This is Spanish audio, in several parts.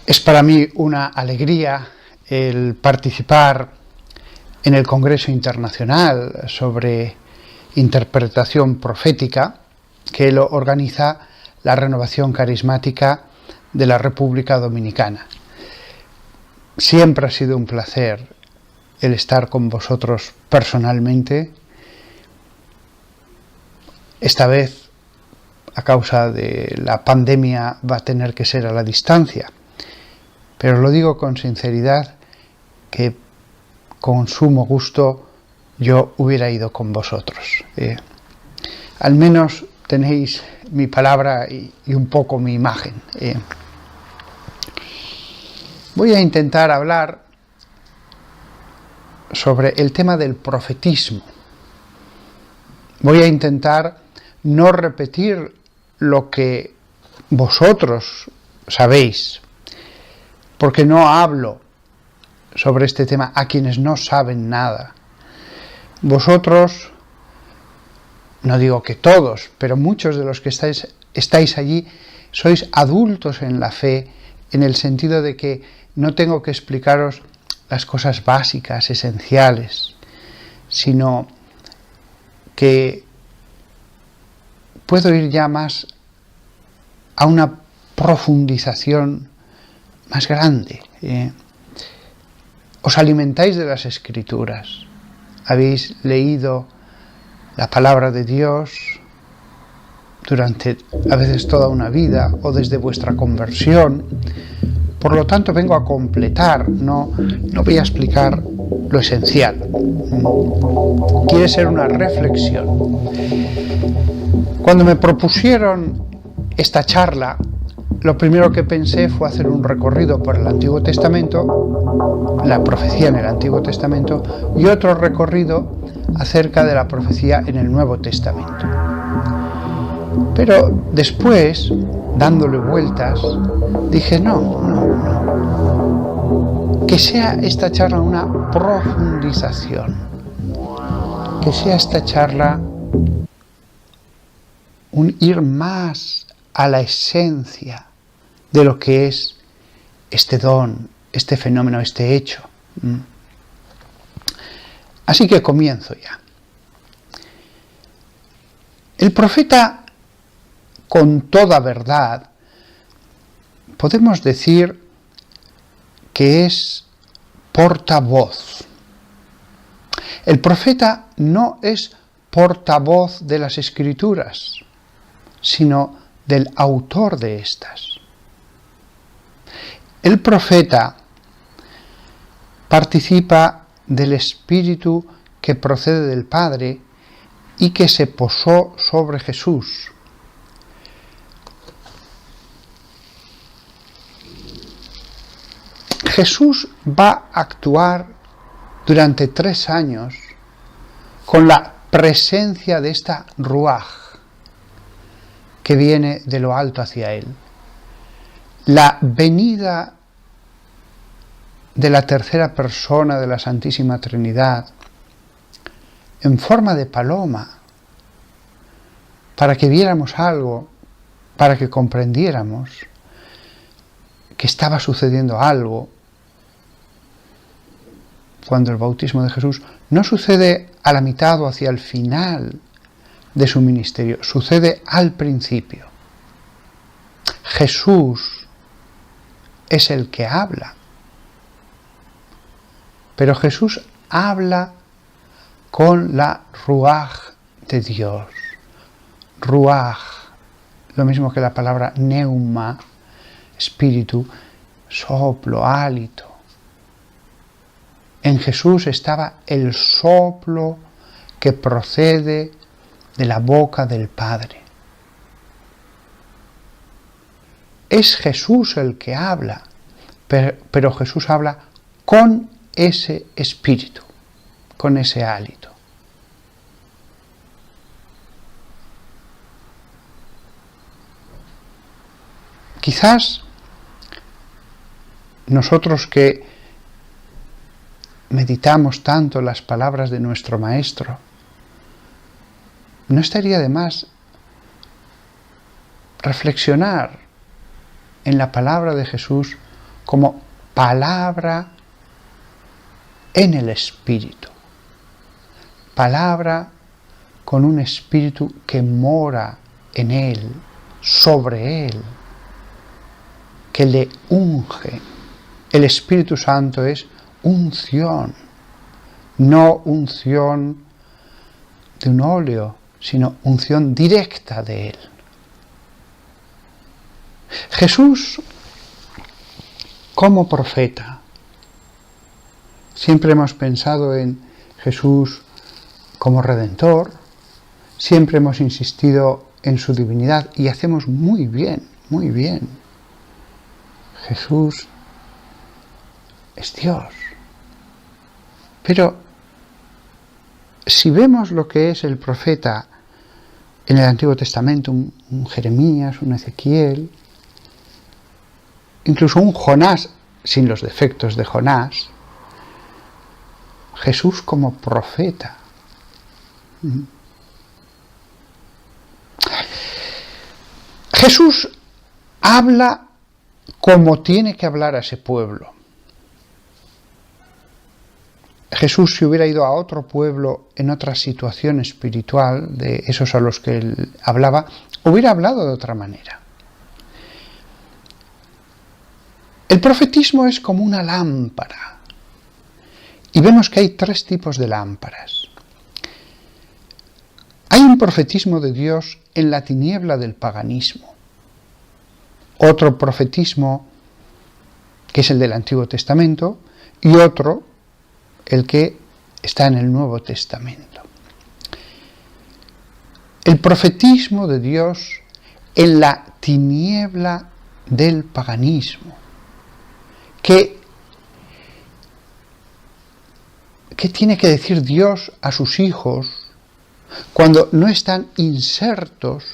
Es para mí una alegría el participar en el Congreso Internacional sobre Interpretación Profética que lo organiza la Renovación Carismática de la República Dominicana. Siempre ha sido un placer el estar con vosotros personalmente. Esta vez, a causa de la pandemia, va a tener que ser a la distancia. Pero lo digo con sinceridad, que con sumo gusto yo hubiera ido con vosotros. Al menos tenéis mi palabra y un poco mi imagen. Voy a intentar hablar sobre el tema del profetismo. Voy a intentar no repetir lo que vosotros sabéis, porque no hablo sobre este tema a quienes no saben nada. Vosotros, no digo que todos, pero muchos de los que estáis allí, sois adultos en la fe, en el sentido de que no tengo que explicaros las cosas básicas, esenciales, sino que puedo ir ya más a una profundización más grande. Os alimentáis de las Escrituras, habéis leído la palabra de Dios durante a veces toda una vida o desde vuestra conversión. Por lo tanto, vengo a completar, no voy a explicar lo esencial. Quiere ser una reflexión. Cuando me propusieron esta charla, lo primero que pensé fue hacer un recorrido por el Antiguo Testamento, la profecía en el Antiguo Testamento, y otro recorrido acerca de la profecía en el Nuevo Testamento. Pero después, dándole vueltas, dije no. Que sea esta charla una profundización. Que sea esta charla un ir más a la esencia de lo que es este don, este fenómeno, este hecho. Así que comienzo ya. El profeta, con toda verdad, podemos decir que es portavoz. El profeta no es portavoz de las Escrituras, sino del autor de estas. El profeta participa del Espíritu que procede del Padre y que se posó sobre Jesús. Jesús va a actuar durante 3 años con la presencia de esta Ruaj que viene de lo alto hacia él. La venida de la tercera persona de la Santísima Trinidad en forma de paloma, para que viéramos algo, para que comprendiéramos que estaba sucediendo algo. Cuando el bautismo de Jesús no sucede a la mitad o hacia el final de su ministerio, sucede al principio. Jesús es el que habla, pero Jesús habla con la Ruaj de Dios. Ruaj, lo mismo que la palabra neuma, espíritu, soplo, hálito. En Jesús estaba el soplo que procede de la boca del Padre. Es Jesús el que habla, pero Jesús habla con ese espíritu, con ese hálito. Quizás nosotros que meditamos tanto las palabras de nuestro Maestro, no estaría de más reflexionar en la palabra de Jesús como palabra en el Espíritu. Palabra con un Espíritu que mora en Él, sobre Él, que le unge. El Espíritu Santo es unción, no unción de un óleo, sino unción directa de Él. Jesús, como profeta, siempre hemos pensado en Jesús como Redentor, siempre hemos insistido en su divinidad y hacemos muy bien, muy bien. Jesús es Dios. Pero si vemos lo que es el profeta en el Antiguo Testamento, un Jeremías, un Ezequiel, incluso un Jonás, sin los defectos de Jonás, Jesús como profeta. Jesús habla como tiene que hablar a ese pueblo. Jesús, si hubiera ido a otro pueblo en otra situación espiritual, de esos a los que él hablaba, hubiera hablado de otra manera. El profetismo es como una lámpara. Y vemos que hay 3 tipos de lámparas. Hay un profetismo de Dios en la tiniebla del paganismo. Otro profetismo, que es el del Antiguo Testamento, y otro, el que está en el Nuevo Testamento. El profetismo de Dios en la tiniebla del paganismo. ¿Qué tiene que decir Dios a sus hijos cuando no están insertos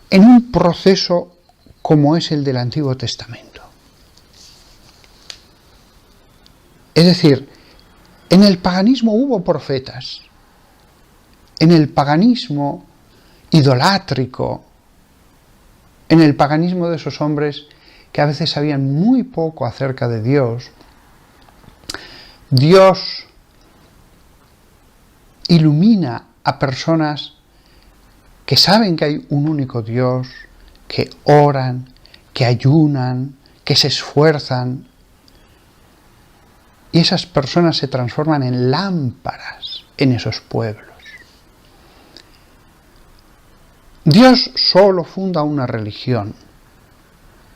en un proceso como es el del Antiguo Testamento? Es decir, en el paganismo hubo profetas, en el paganismo idolátrico, en el paganismo de esos hombres que a veces sabían muy poco acerca de Dios, Dios ilumina a personas que saben que hay un único Dios, que oran, que ayunan, que se esfuerzan, y esas personas se transforman en lámparas en esos pueblos. Dios solo funda una religión.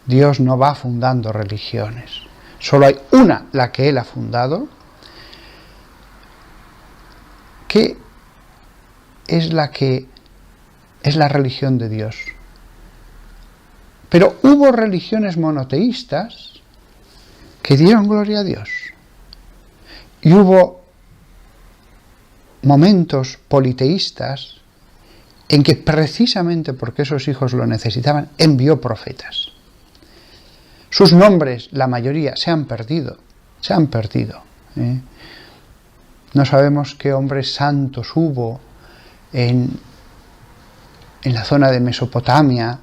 Dios no va fundando religiones. Solo hay una, la que Él ha fundado, que es la religión de Dios. Pero hubo religiones monoteístas que dieron gloria a Dios. Y hubo momentos politeístas en que precisamente porque esos hijos lo necesitaban, envió profetas. Sus nombres, la mayoría, se han perdido. No sabemos qué hombres santos hubo en la zona de Mesopotamia,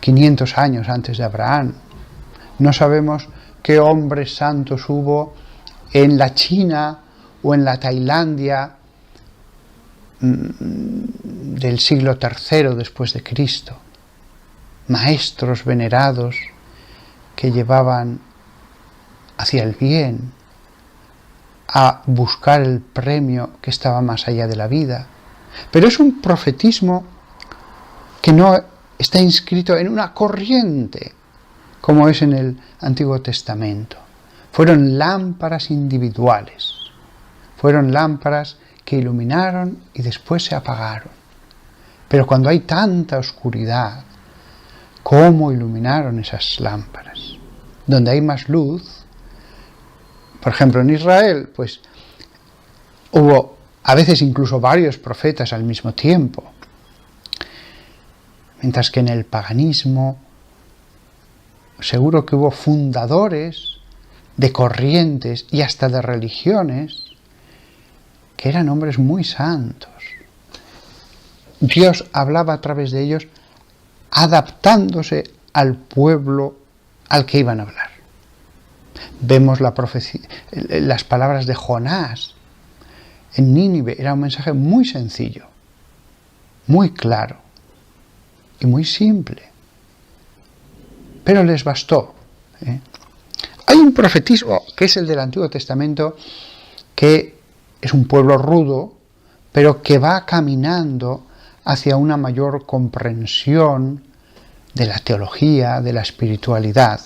500 años antes de Abraham. No sabemos qué hombres santos hubo en la China o en la Tailandia del siglo III después de Cristo. Maestros venerados que llevaban hacia el bien, a buscar el premio que estaba más allá de la vida. Pero es un profetismo que no está inscrito en una corriente, como es en el Antiguo Testamento. Fueron lámparas individuales, fueron lámparas que iluminaron y después se apagaron. Pero cuando hay tanta oscuridad, ¿cómo iluminaron esas lámparas? Donde hay más luz, por ejemplo en Israel, pues hubo a veces incluso varios profetas al mismo tiempo. Mientras que en el paganismo seguro que hubo fundadores de corrientes y hasta de religiones que eran hombres muy santos. Dios hablaba a través de ellos adaptándose al pueblo al que iban a hablar. Vemos las palabras de Jonás en Nínive. Era un mensaje muy sencillo, muy claro y muy simple, pero les bastó. Hay un profetismo que es el del Antiguo Testamento, que es un pueblo rudo, pero que va caminando hacia una mayor comprensión de la teología, de la espiritualidad.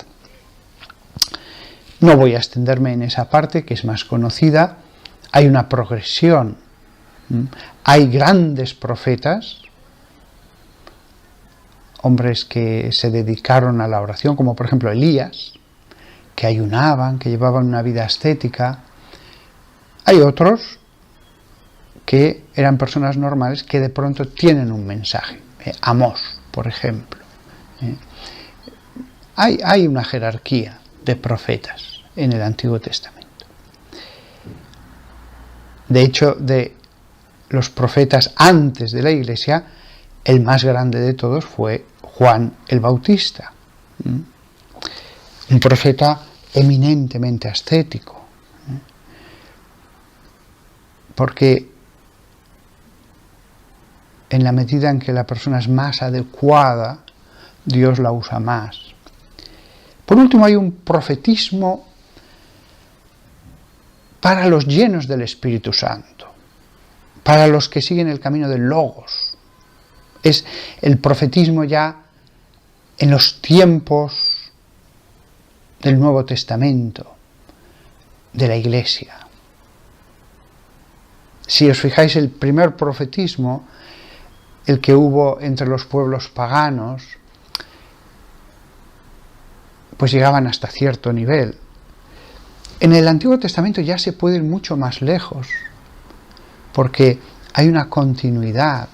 No voy a extenderme en esa parte, que es más conocida. Hay una progresión. Hay grandes profetas, hombres que se dedicaron a la oración, como por ejemplo Elías, que ayunaban, que llevaban una vida ascética. Hay otros que eran personas normales que de pronto tienen un mensaje. Amós, por ejemplo. Hay una jerarquía de profetas en el Antiguo Testamento. De hecho, de los profetas antes de la Iglesia, el más grande de todos fue Juan el Bautista. Un profeta eminentemente ascético. Porque en la medida en que la persona es más adecuada, Dios la usa más. Por último, hay un profetismo para los llenos del Espíritu Santo, para los que siguen el camino del Logos. Es el profetismo ya en los tiempos del Nuevo Testamento, de la Iglesia. Si os fijáis, el primer profetismo, el que hubo entre los pueblos paganos, pues llegaban hasta cierto nivel. En el Antiguo Testamento ya se puede ir mucho más lejos, porque hay una continuidad,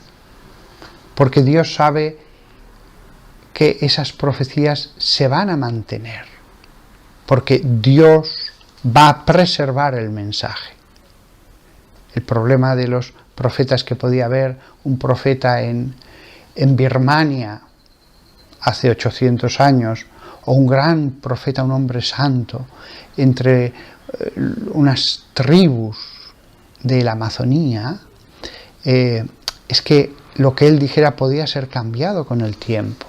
porque Dios sabe que esas profecías se van a mantener, porque Dios va a preservar el mensaje. El problema de los profetas, que podía haber un profeta en Birmania hace 800 años, o un gran profeta, un hombre santo, entre unas tribus de la Amazonía, es que lo que él dijera podía ser cambiado con el tiempo.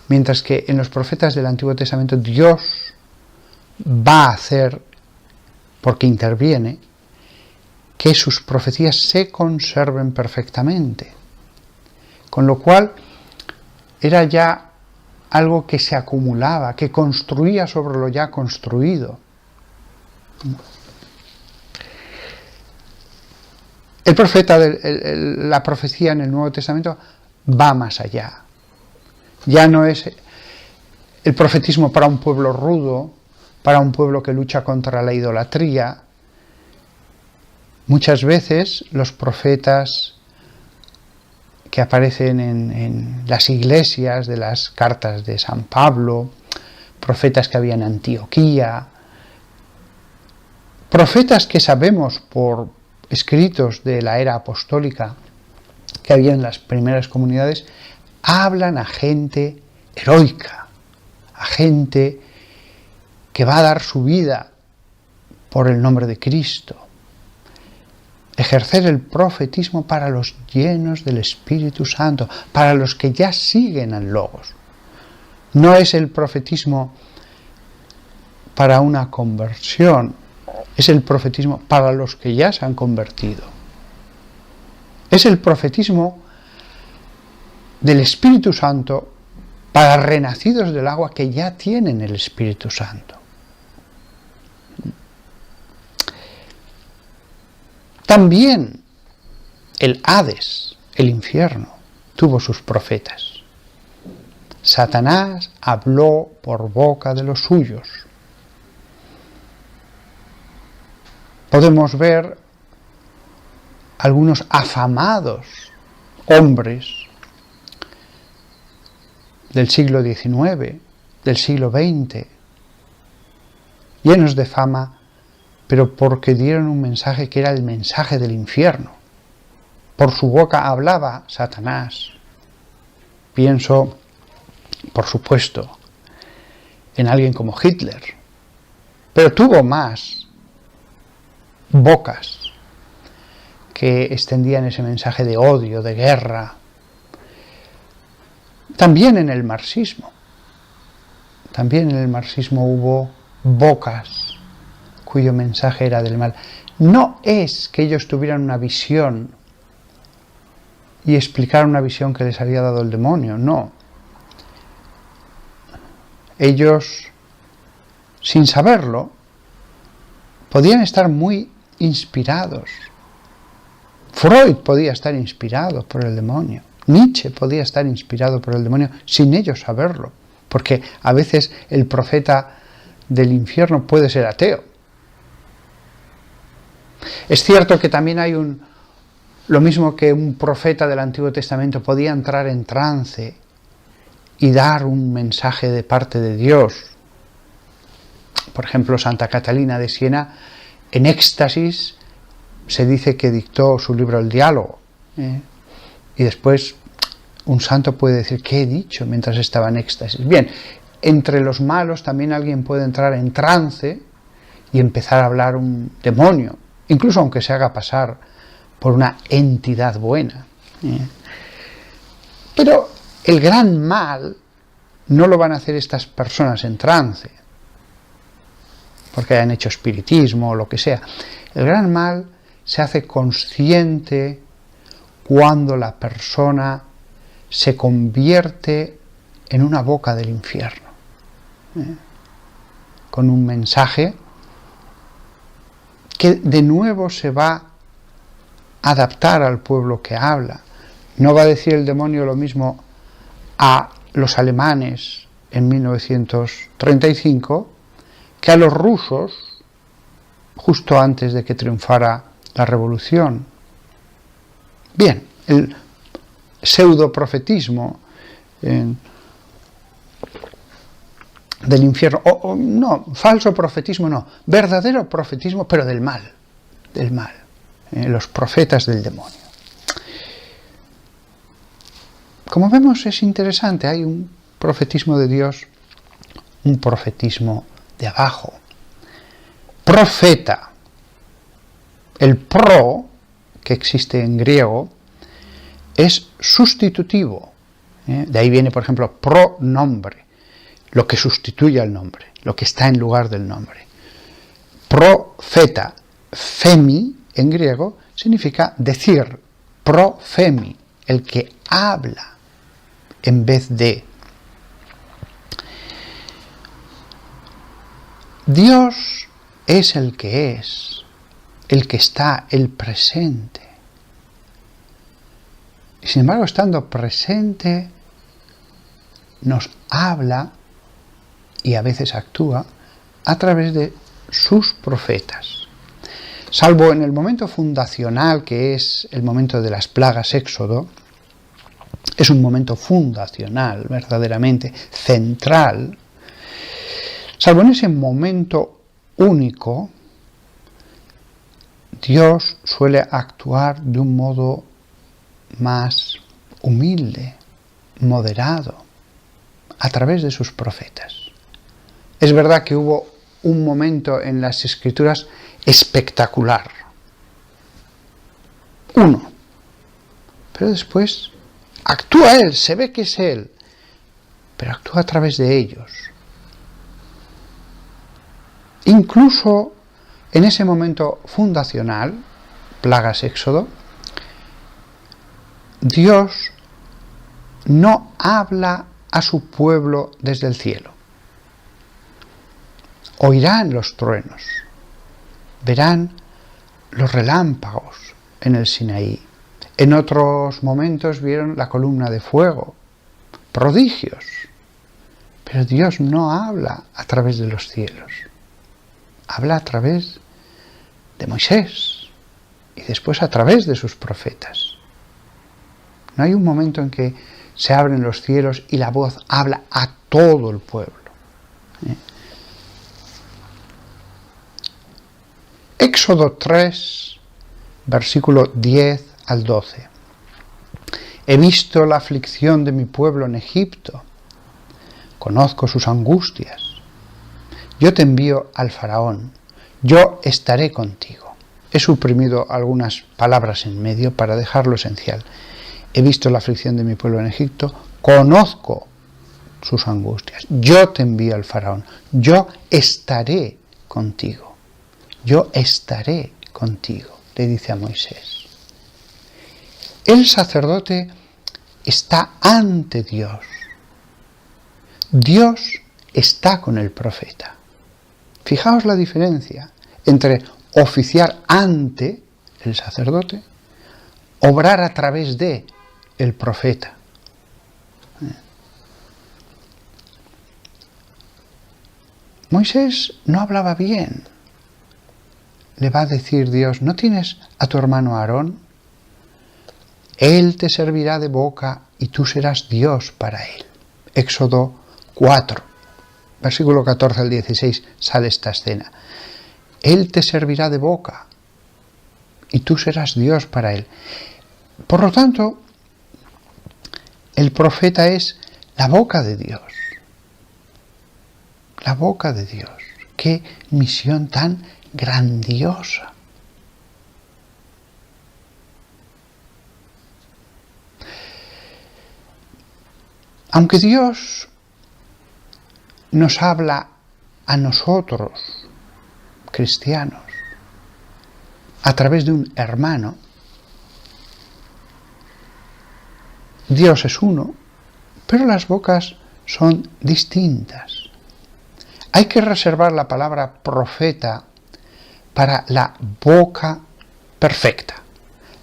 Mientras que en los profetas del Antiguo Testamento Dios va a hacer, porque interviene, que sus profecías se conserven perfectamente. Con lo cual era ya algo que se acumulaba, que construía sobre lo ya construido. El profeta, la profecía en el Nuevo Testamento va más allá. Ya no es el profetismo para un pueblo rudo, para un pueblo que lucha contra la idolatría. Muchas veces los profetas que aparecen en las iglesias de las cartas de San Pablo, profetas que había en Antioquía, profetas que sabemos por escritos de la era apostólica que había en las primeras comunidades, hablan a gente heroica, a gente que va a dar su vida por el nombre de Cristo. Ejercer el profetismo para los llenos del Espíritu Santo, para los que ya siguen al Logos. No es el profetismo para una conversión, es el profetismo para los que ya se han convertido. Es el profetismo del Espíritu Santo para renacidos del agua que ya tienen el Espíritu Santo. También el Hades, el infierno, tuvo sus profetas. Satanás habló por boca de los suyos. Podemos ver algunos afamados hombres del siglo XIX, del siglo XX, llenos de fama, pero porque dieron un mensaje que era el mensaje del infierno. Por su boca hablaba Satanás. Pienso por supuesto, en alguien como Hitler, pero tuvo más bocas que extendían ese mensaje de odio, de guerra. También en el marxismo hubo bocas cuyo mensaje era del mal. No es que ellos tuvieran una visión y explicaran una visión que les había dado el demonio, no. Ellos, sin saberlo, podían estar muy inspirados. Freud podía estar inspirado por el demonio. Nietzsche podía estar inspirado por el demonio sin ellos saberlo. Porque a veces el profeta del infierno puede ser ateo. Es cierto que también hay lo mismo que un profeta del Antiguo Testamento podía entrar en trance y dar un mensaje de parte de Dios. Por ejemplo, Santa Catalina de Siena, en éxtasis, se dice que dictó su libro El Diálogo. Y después un santo puede decir, ¿qué he dicho mientras estaba en éxtasis? Bien, entre los malos también alguien puede entrar en trance y empezar a hablar un demonio, incluso aunque se haga pasar por una entidad buena. Pero el gran mal no lo van a hacer estas personas en trance, porque hayan hecho espiritismo o lo que sea. El gran mal se hace consciente cuando la persona se convierte en una boca del infierno, con un mensaje que de nuevo se va a adaptar al pueblo que habla. No va a decir el demonio lo mismo a los alemanes en 1935 que a los rusos justo antes de que triunfara la revolución. Bien, el pseudoprofetismo del infierno, no, falso profetismo no, verdadero profetismo, pero del mal, los profetas del demonio. Como vemos, es interesante, hay un profetismo de Dios, un profetismo de abajo. Profeta, el pro, que existe en griego, es sustitutivo. De ahí viene, por ejemplo, pronombre, lo que sustituye al nombre, lo que está en lugar del nombre. Profeta, femi, en griego, significa decir, profemi, el que habla en vez de. Dios es, el que está, el presente. Y sin embargo, estando presente, nos habla y a veces actúa a través de sus profetas. Salvo en el momento fundacional, que es el momento de las plagas Éxodo, es un momento fundacional, verdaderamente central. Salvo en ese momento único, Dios suele actuar de un modo más humilde, moderado, a través de sus profetas. Es verdad que hubo un momento en las Escrituras espectacular. Uno. Pero después actúa Él, se ve que es Él, pero actúa a través de ellos. Incluso en ese momento fundacional, plagas Éxodo, Dios no habla a su pueblo desde el cielo. Oirán los truenos, verán los relámpagos en el Sinaí. En otros momentos vieron la columna de fuego, prodigios. Pero Dios no habla a través de los cielos. Habla a través de Moisés y después a través de sus profetas. No hay un momento en que se abren los cielos y la voz habla a todo el pueblo. Éxodo 3, versículo 10 al 12. He visto la aflicción de mi pueblo en Egipto, conozco sus angustias. Yo te envío al faraón, yo estaré contigo. He suprimido algunas palabras en medio para dejar lo esencial. He visto la aflicción de mi pueblo en Egipto, conozco sus angustias. Yo te envío al faraón, yo estaré contigo. Yo estaré contigo, le dice a Moisés. El sacerdote está ante Dios. Dios está con el profeta. Fijaos la diferencia entre oficiar ante el sacerdote, obrar a través de el profeta. Moisés no hablaba bien. Le va a decir Dios, ¿no tienes a tu hermano Aarón? Él te servirá de boca y tú serás Dios para él. Éxodo 4, versículo 14 al 16, sale esta escena. Él te servirá de boca y tú serás Dios para él. Por lo tanto, el profeta es la boca de Dios. La boca de Dios. Qué misión tan grandiosa. Aunque Dios nos habla a nosotros, cristianos, a través de un hermano, Dios es uno, pero las bocas son distintas. Hay que reservar la palabra profeta para la boca perfecta,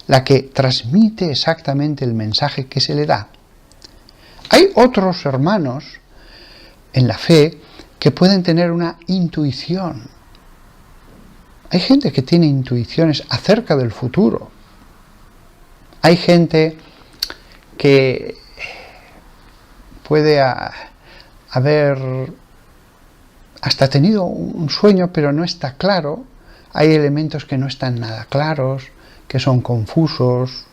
la que transmite exactamente el mensaje que se le da. Hay otros hermanos en la fe que pueden tener una intuición. Hay gente que tiene intuiciones acerca del futuro. Hay gente que puede haber hasta tenido un sueño, pero no está claro. Hay elementos que no están nada claros, que son confusos.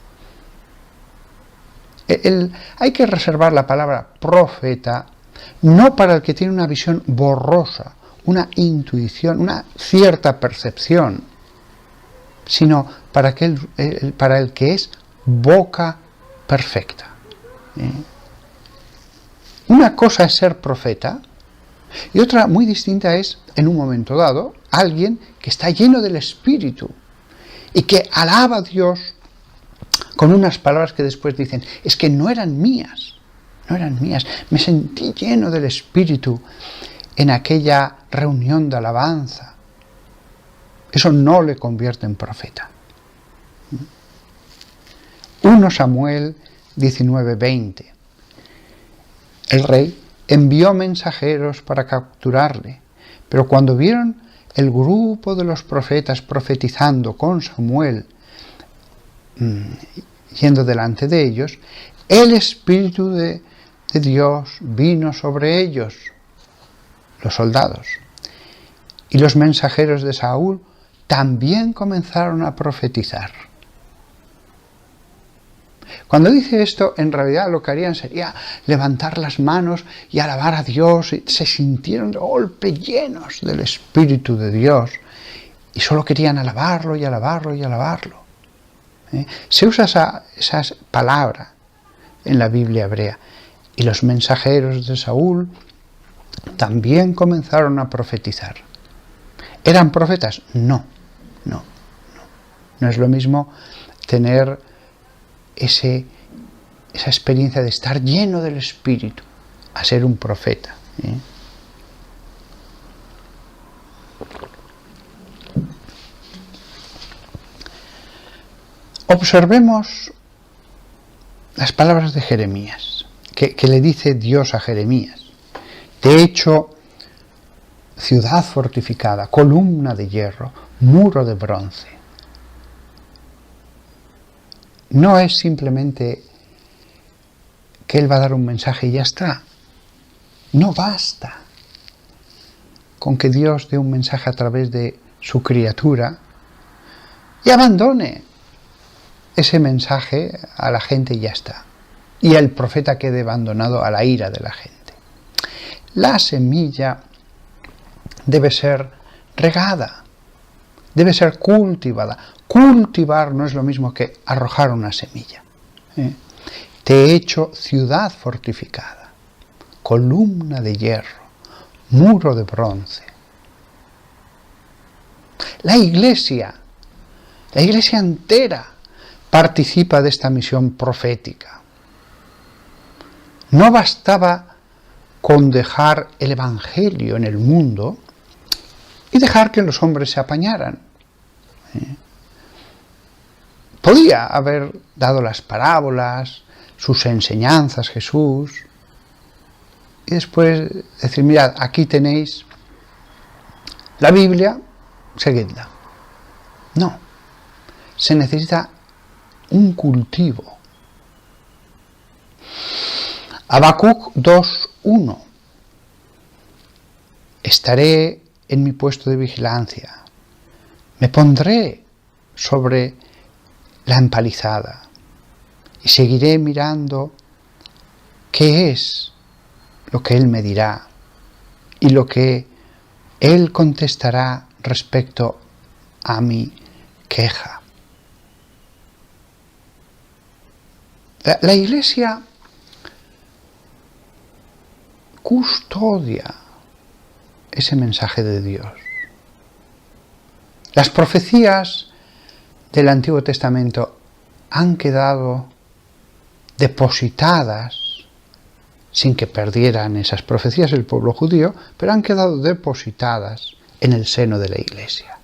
Hay que reservar la palabra profeta no para el que tiene una visión borrosa, una intuición, una cierta percepción, sino para el que es boca perfecta. Una cosa es ser profeta y otra muy distinta es, en un momento dado, alguien que está lleno del Espíritu y que alaba a Dios con unas palabras que después dicen, es que no eran mías, me sentí lleno del Espíritu en aquella reunión de alabanza. Eso no le convierte en profeta. 1 Samuel 19:20. El rey envió mensajeros para capturarle, pero cuando vieron el grupo de los profetas profetizando con Samuel yendo delante de ellos, el Espíritu de Dios vino sobre ellos, los soldados. Y los mensajeros de Saúl también comenzaron a profetizar. Cuando dice esto, en realidad lo que harían sería levantar las manos y alabar a Dios. Y se sintieron de golpe llenos del Espíritu de Dios y solo querían alabarlo y alabarlo y alabarlo. Se usa esa palabra en la Biblia hebrea. Y los mensajeros de Saúl también comenzaron a profetizar. ¿Eran profetas? No. No es lo mismo tener esa experiencia de estar lleno del Espíritu a ser un profeta. Observemos las palabras de Jeremías, que le dice Dios a Jeremías. Te he hecho ciudad fortificada, columna de hierro, muro de bronce. No es simplemente que Él va a dar un mensaje y ya está. No basta con que Dios dé un mensaje a través de su criatura y abandone ese mensaje a la gente y ya está. Y el profeta quede abandonado a la ira de la gente. La semilla debe ser regada, debe ser cultivada. Cultivar no es lo mismo que arrojar una semilla. Te he hecho ciudad fortificada, columna de hierro, muro de bronce. La iglesia entera participa de esta misión profética. No bastaba con dejar el Evangelio en el mundo y dejar que los hombres se apañaran. Podía haber dado las parábolas, sus enseñanzas Jesús, y después decir, mirad, aquí tenéis la Biblia, seguidla. No, se necesita un cultivo. Habacuc 2:1. Estaré en mi puesto de vigilancia, me pondré sobre la empalizada y seguiré mirando qué es lo que Él me dirá y lo que Él contestará respecto a mi queja. La Iglesia custodia ese mensaje de Dios. Las profecías del Antiguo Testamento han quedado depositadas, sin que perdieran esas profecías el pueblo judío, pero han quedado depositadas en el seno de la Iglesia.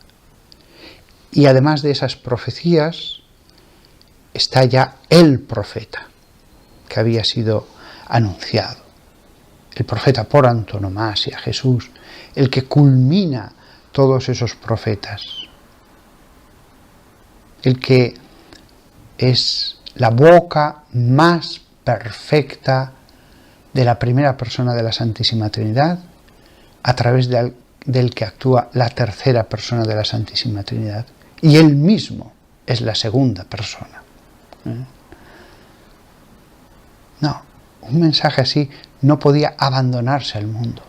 Y además de esas profecías, está ya el profeta, que había sido anunciado. El profeta por antonomasia, Jesús, el que culmina todos esos profetas. El que es la boca más perfecta de la primera persona de la Santísima Trinidad, a través del que actúa la tercera persona de la Santísima Trinidad. Y él mismo es la segunda persona. No, un mensaje así no podía abandonarse al mundo.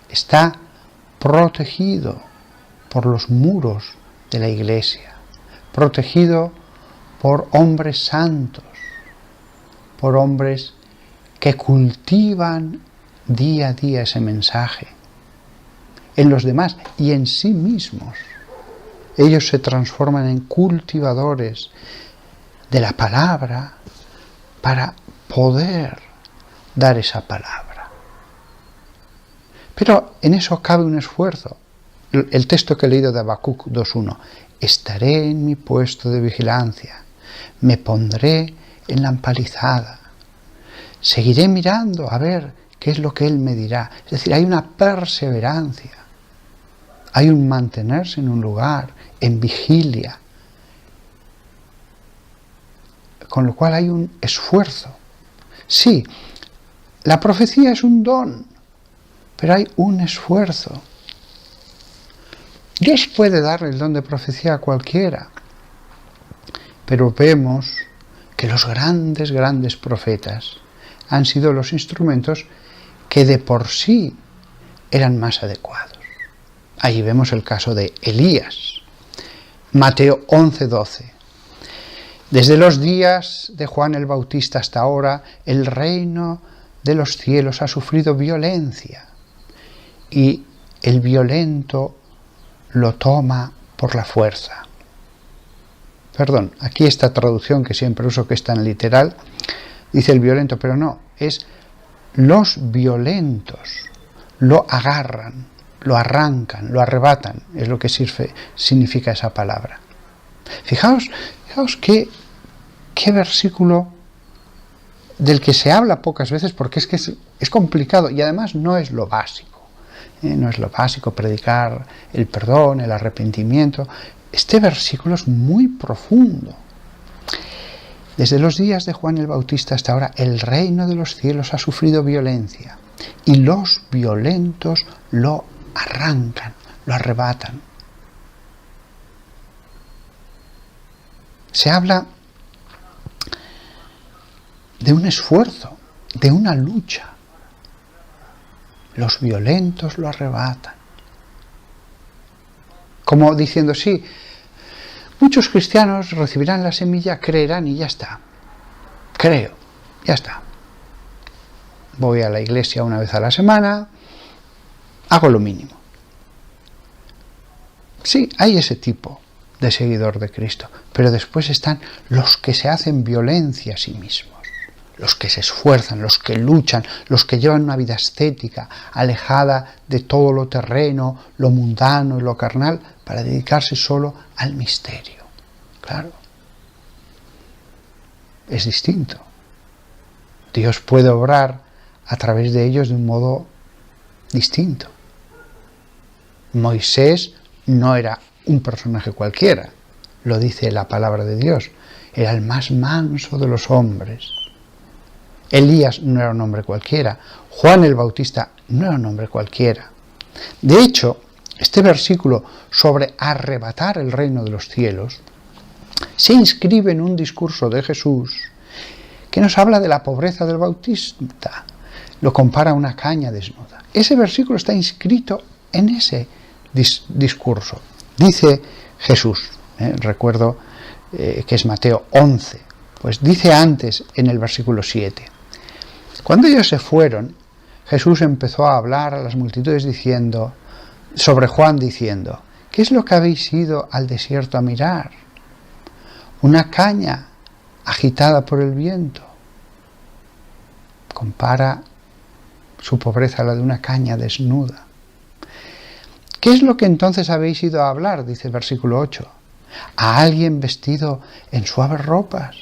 Está protegido por los muros de la Iglesia, protegido por hombres santos, por hombres que cultivan día a día ese mensaje en los demás y en sí mismos. Ellos se transforman en cultivadores de la palabra para poder dar esa palabra. Pero en eso cabe un esfuerzo. El texto que he leído de Habacuc 2:1. Estaré en mi puesto de vigilancia, me pondré en la empalizada, seguiré mirando a ver qué es lo que Él me dirá. Es decir, hay una perseverancia, hay un mantenerse en un lugar, en vigilia, con lo cual hay un esfuerzo. Sí, la profecía es un don, pero hay un esfuerzo. Dios puede darle el don de profecía a cualquiera, pero vemos que los grandes profetas han sido los instrumentos que de por sí eran más adecuados. Ahí vemos el caso de Elías. Mateo 11:12. Desde los días de Juan el Bautista hasta ahora, el reino de los cielos ha sufrido violencia y el violento lo toma por la fuerza. Perdón, aquí esta traducción que siempre uso, que es tan literal, dice el violento, pero no, es los violentos lo agarran, lo arrancan, lo arrebatan, es lo que significa esa palabra. Fijaos qué versículo del que se habla pocas veces, porque es complicado y además no es lo básico. No es lo básico predicar el perdón, el arrepentimiento. Este versículo es muy profundo. Desde los días de Juan el Bautista hasta ahora, el reino de los cielos ha sufrido violencia y los violentos lo arrancan, lo arrebatan. Se habla de un esfuerzo, de una lucha. los violentos lo arrebatan. Como diciendo, sí, muchos cristianos recibirán la semilla, creerán y ya está. Creo, ya está. Voy a la iglesia una vez a la semana, hago lo mínimo. Sí, hay ese tipo de seguidor de Cristo, pero después están los que se hacen violencia a sí mismos, los que se esfuerzan, los que luchan, los que llevan una vida ascética, alejada de todo lo terreno, lo mundano y lo carnal, para dedicarse solo al misterio. Claro, es distinto. Dios puede obrar a través de ellos de un modo distinto. Moisés no era un personaje cualquiera, lo dice la palabra de Dios, era el más manso de los hombres. Elías no era un hombre cualquiera, Juan el Bautista no era un hombre cualquiera. De hecho, este versículo sobre arrebatar el reino de los cielos se inscribe en un discurso de Jesús que nos habla de la pobreza del Bautista, lo compara a una caña desnuda. Ese versículo está inscrito en ese discurso. Dice Jesús, recuerdo que es Mateo 11, pues dice antes en el versículo 7, cuando ellos se fueron, Jesús empezó a hablar a las multitudes sobre Juan diciendo, ¿qué es lo que habéis ido al desierto a mirar? Una caña agitada por el viento. Compara su pobreza a la de una caña desnuda. ¿Qué es lo que entonces habéis ido a hablar? Dice el versículo 8. ¿A alguien vestido en suaves ropas?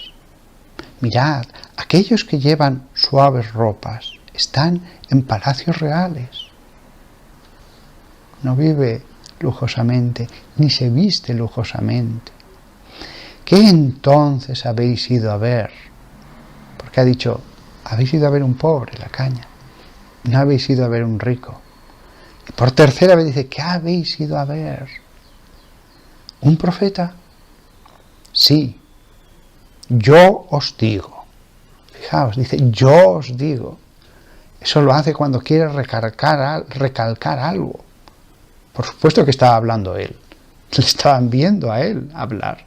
Mirad, aquellos que llevan suaves ropas están en palacios reales. No vive lujosamente, ni se viste lujosamente. ¿Qué entonces habéis ido a ver? Porque ha dicho, habéis ido a ver un pobre, la caña. No habéis ido a ver un rico. Y por tercera vez dice, ¿qué habéis ido a ver? ¿Un profeta? Sí. Yo os digo. Fijaos, dice, yo os digo. Eso lo hace cuando quiere recalcar algo. Por supuesto que estaba hablando él. Le estaban viendo a él hablar.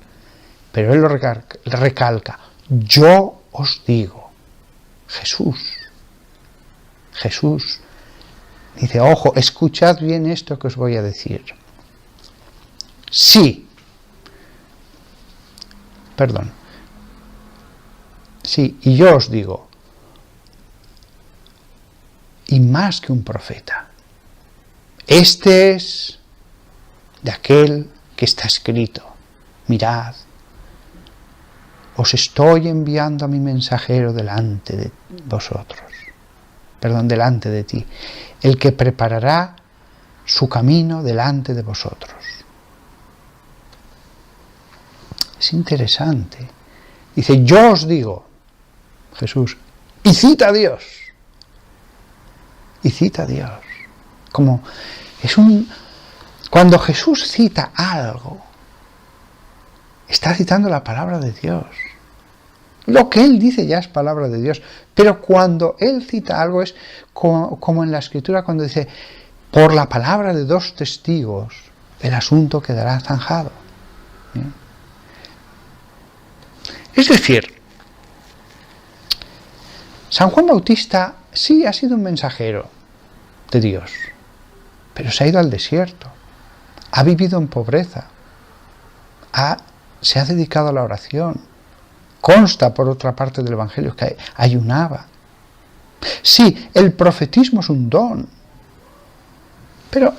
Pero él lo recalca. Yo os digo. Jesús. Jesús dice, ojo, escuchad bien esto que os voy a decir. Sí. Perdón. Sí, y yo os digo, y más que un profeta, este es de aquel que está escrito, mirad, os estoy enviando a mi mensajero delante de vosotros, delante de ti, el que preparará su camino delante de vosotros. Es interesante. Dice, yo os digo, Jesús, y cita a Dios. Y cita a Dios. Como cuando Jesús cita algo, está citando la palabra de Dios. Lo que Él dice ya es palabra de Dios. Pero cuando Él cita algo es como en la Escritura cuando dice, por la palabra de 2 testigos, el asunto quedará zanjado. ¿Bien? Es decir, San Juan Bautista sí ha sido un mensajero de Dios, pero se ha ido al desierto, ha vivido en pobreza, se ha dedicado a la oración, consta por otra parte del Evangelio que ayunaba. Sí, el profetismo es un don, pero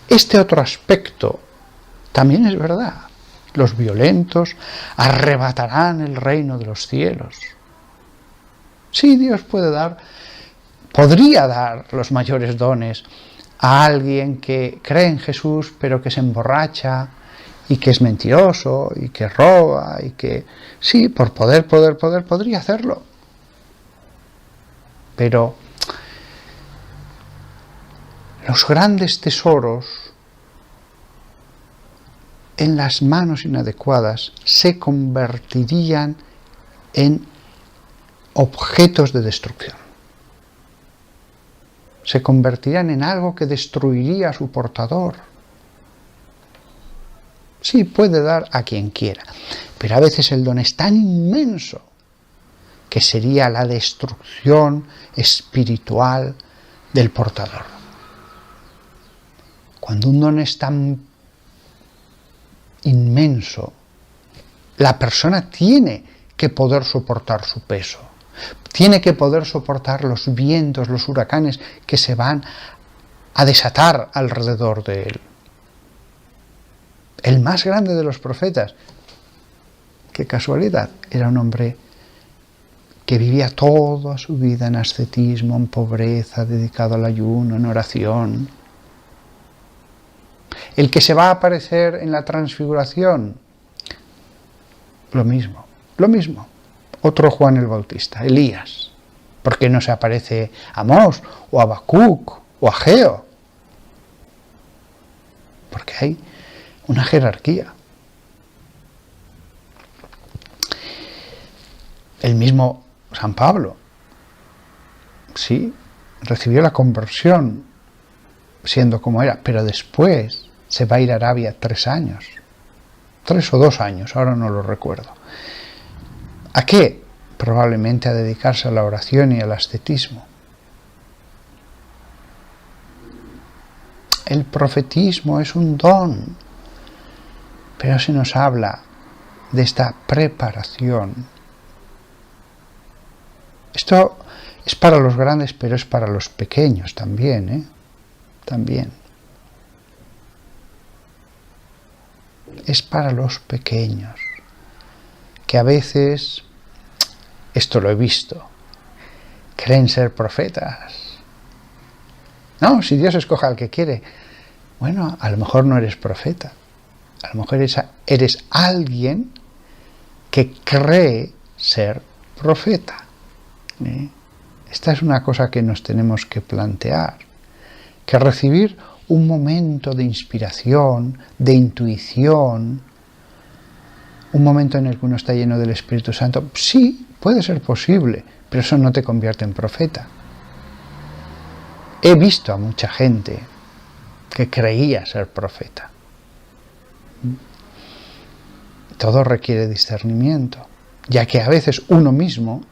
este otro aspecto también es verdad. Los violentos arrebatarán el reino de los cielos. Sí, Dios podría dar los mayores dones a alguien que cree en Jesús, pero que se emborracha y que es mentiroso y que roba y que, sí, por poder, podría hacerlo. Pero los grandes tesoros en las manos inadecuadas se convertirían en objetos de destrucción. se convertirán en algo que destruiría a su portador. Sí, puede dar a quien quiera, pero a veces el don es tan inmenso que sería la destrucción espiritual del portador. Cuando un don es tan inmenso, la persona tiene que poder soportar su peso, tiene que poder soportar los vientos, los huracanes que se van a desatar alrededor de él. El más grande de los profetas, qué casualidad, era un hombre que vivía toda su vida en ascetismo, en pobreza, dedicado al ayuno, en oración. El que se va a aparecer en la transfiguración, lo mismo. Otro Juan el Bautista, Elías. ¿Por qué no se aparece Amós o Habacuc o Ageo? Porque hay una jerarquía. El mismo San Pablo, sí, recibió la conversión siendo como era, pero después se va a ir a Arabia 3 años, 3 o 2 años, ahora no lo recuerdo. ¿A qué? Probablemente a dedicarse a la oración y al ascetismo. El profetismo es un don, pero se nos habla de esta preparación. Esto es para los grandes, pero es para los pequeños también, ¿eh? También. Es para los pequeños, que a veces, esto lo he visto, creen ser profetas. No, si Dios escoge al que quiere. Bueno, a lo mejor no eres profeta. A lo mejor eres alguien que cree ser profeta. Esta es una cosa que nos tenemos que plantear, que recibir un momento de inspiración, de intuición, un momento en el que uno está lleno del Espíritu Santo, sí, puede ser posible, pero eso no te convierte en profeta. He visto a mucha gente que creía ser profeta. Todo requiere discernimiento, ya que a veces uno mismo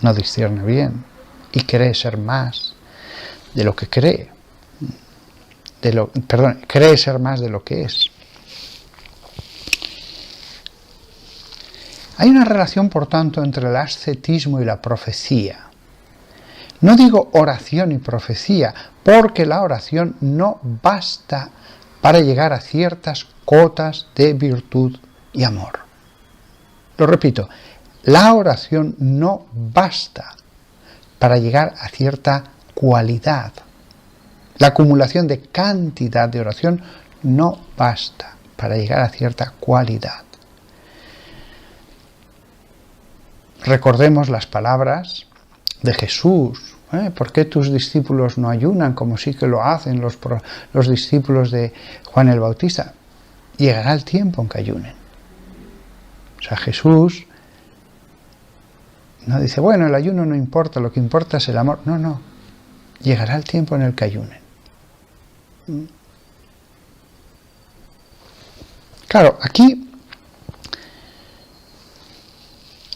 no discierne bien y cree ser más de lo que cree. Cree ser más de lo que es. Hay una relación, por tanto, entre el ascetismo y la profecía. No digo oración y profecía, porque la oración no basta para llegar a ciertas cotas de virtud y amor. Lo repito, la oración no basta para llegar a cierta cualidad. La acumulación de cantidad de oración no basta para llegar a cierta cualidad. Recordemos las palabras de Jesús. ¿Por qué tus discípulos no ayunan como sí que lo hacen los discípulos de Juan el Bautista? Llegará el tiempo en que ayunen. O sea, Jesús no dice, bueno, el ayuno no importa, lo que importa es el amor. No. Llegará el tiempo en el que ayunen. Claro, aquí,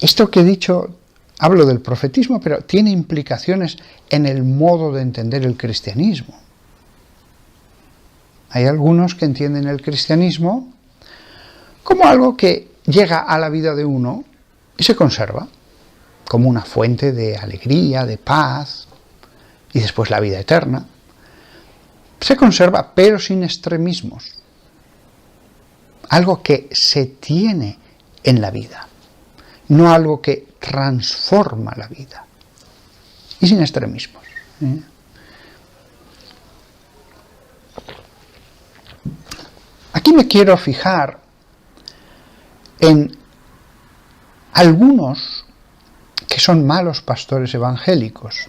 esto que he dicho, hablo del profetismo, pero tiene implicaciones en el modo de entender el cristianismo. Hay algunos que entienden el cristianismo como algo que llega a la vida de uno y se conserva, como una fuente de alegría, de paz, y después la vida eterna. Se conserva, pero sin extremismos. Algo que se tiene en la vida, no algo que transforma la vida. Y sin extremismos. Aquí me quiero fijar en algunos que son malos pastores evangélicos,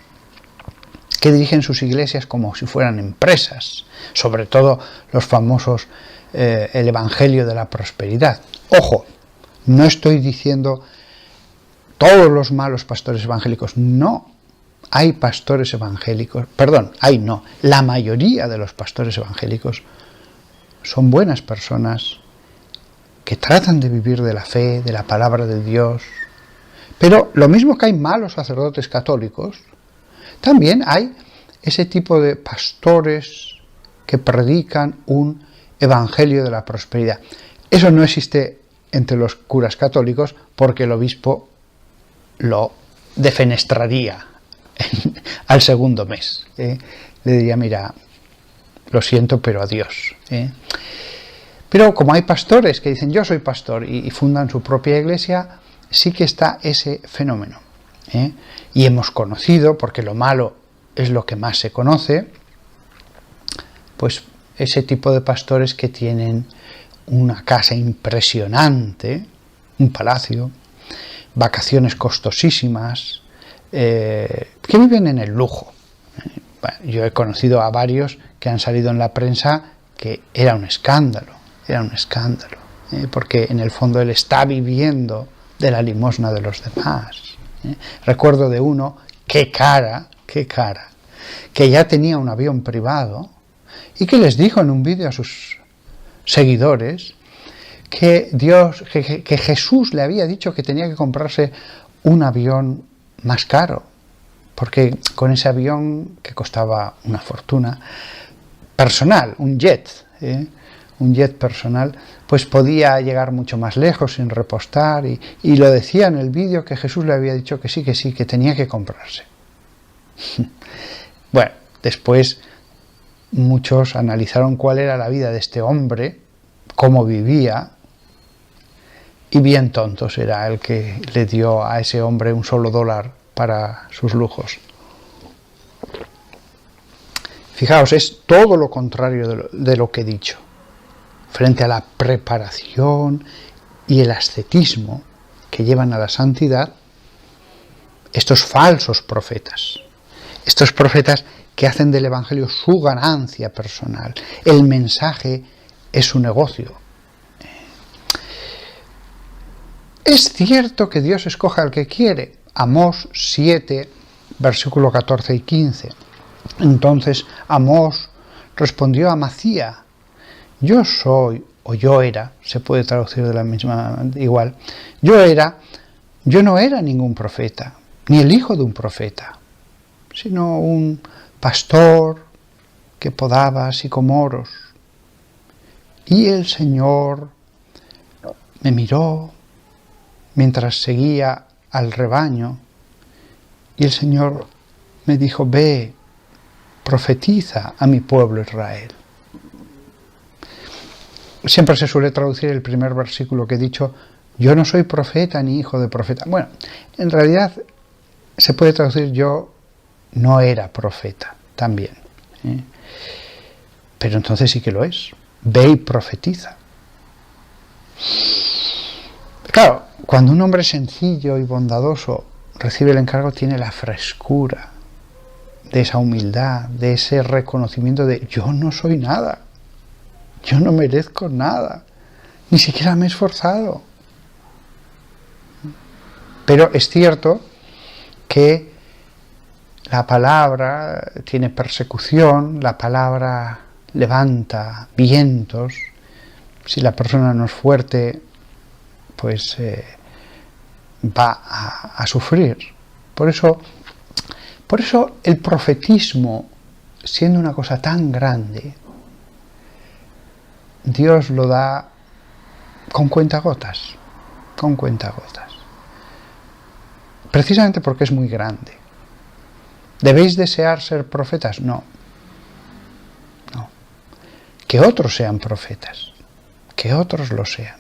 que dirigen sus iglesias como si fueran empresas, sobre todo los famosos el Evangelio de la Prosperidad. Ojo, no estoy diciendo todos los malos pastores evangélicos, no. hay pastores evangélicos, perdón, hay no, la mayoría de los pastores evangélicos son buenas personas que tratan de vivir de la fe, de la palabra de Dios. Pero lo mismo que hay malos sacerdotes católicos, también hay ese tipo de pastores que predican un evangelio de la prosperidad. Eso no existe entre los curas católicos porque el obispo lo defenestraría al segundo mes. Le diría, mira, lo siento, pero adiós. Pero como hay pastores que dicen, yo soy pastor, y fundan su propia iglesia, sí que está ese fenómeno. Y hemos conocido, porque lo malo es lo que más se conoce, pues ese tipo de pastores que tienen una casa impresionante, un palacio, vacaciones costosísimas, que viven en el lujo. Bueno, yo he conocido a varios que han salido en la prensa que era un escándalo, porque en el fondo él está viviendo de la limosna de los demás. Recuerdo de uno, qué cara, que ya tenía un avión privado y que les dijo en un vídeo a sus seguidores que que Jesús le había dicho que tenía que comprarse un avión más caro, porque con ese avión que costaba una fortuna personal, un jet personal, pues podía llegar mucho más lejos sin repostar, y lo decía en el vídeo que Jesús le había dicho que sí, que tenía que comprarse. Bueno, después muchos analizaron cuál era la vida de este hombre, cómo vivía, y bien tontos era el que le dio a ese hombre un solo dólar para sus lujos. Fijaos, es todo lo contrario de lo que he dicho. Frente a la preparación y el ascetismo que llevan a la santidad, estos falsos profetas, que hacen del Evangelio su ganancia personal, el mensaje es su negocio. Es cierto que Dios escoge al que quiere. Amós 7, versículo 14 y 15. Entonces Amós respondió a Amacía, yo soy, o yo era, se puede traducir de la misma igual, yo no era ningún profeta, ni el hijo de un profeta, sino un pastor que podaba sicomoros. Y el Señor me miró mientras seguía al rebaño, y el Señor me dijo, ve, profetiza a mi pueblo Israel. Siempre se suele traducir el primer versículo que he dicho, yo no soy profeta ni hijo de profeta. Bueno, en realidad se puede traducir yo no era profeta también. Pero entonces sí que lo es. Ve y profetiza. Claro, cuando un hombre sencillo y bondadoso recibe el encargo, tiene la frescura de esa humildad, de ese reconocimiento de yo no soy nada, yo no merezco nada, ni siquiera me he esforzado. Pero es cierto que la palabra tiene persecución, la palabra levanta vientos, si la persona no es fuerte, pues va a sufrir. Por eso el profetismo, siendo una cosa tan grande, Dios lo da con cuentagotas, precisamente porque es muy grande. ¿Debéis desear ser profetas? No. Que otros sean profetas, que otros lo sean.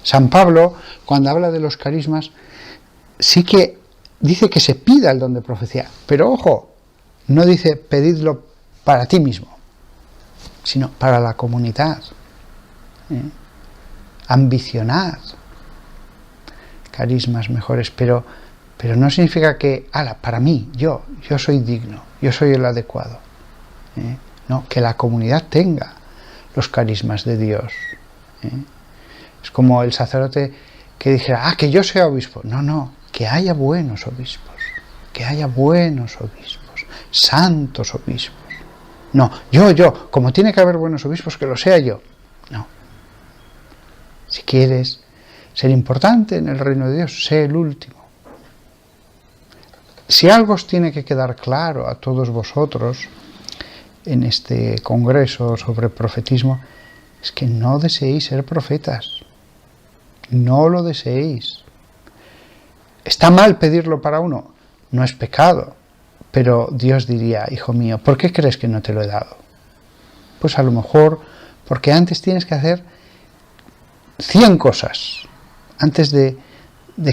San Pablo, cuando habla de los carismas, sí que dice que se pida el don de profecía, pero ojo, no dice pedidlo para ti mismo, sino para la comunidad. Ambicionad carismas mejores, pero no significa que, para mí, yo soy digno, yo soy el adecuado. No, que la comunidad tenga los carismas de Dios. Es como el sacerdote que dijera, que yo sea obispo. No, que haya buenos obispos, que haya buenos obispos, santos obispos. No, yo, como tiene que haber buenos obispos, que lo sea yo. No. Si quieres ser importante en el reino de Dios, sé el último. Si algo os tiene que quedar claro a todos vosotros en este congreso sobre profetismo, es que no deseéis ser profetas. No lo deseéis. ¿Está mal pedirlo para uno? No es pecado. Pero Dios diría, hijo mío, ¿por qué crees que no te lo he dado? Pues a lo mejor porque antes tienes que hacer 100 cosas antes de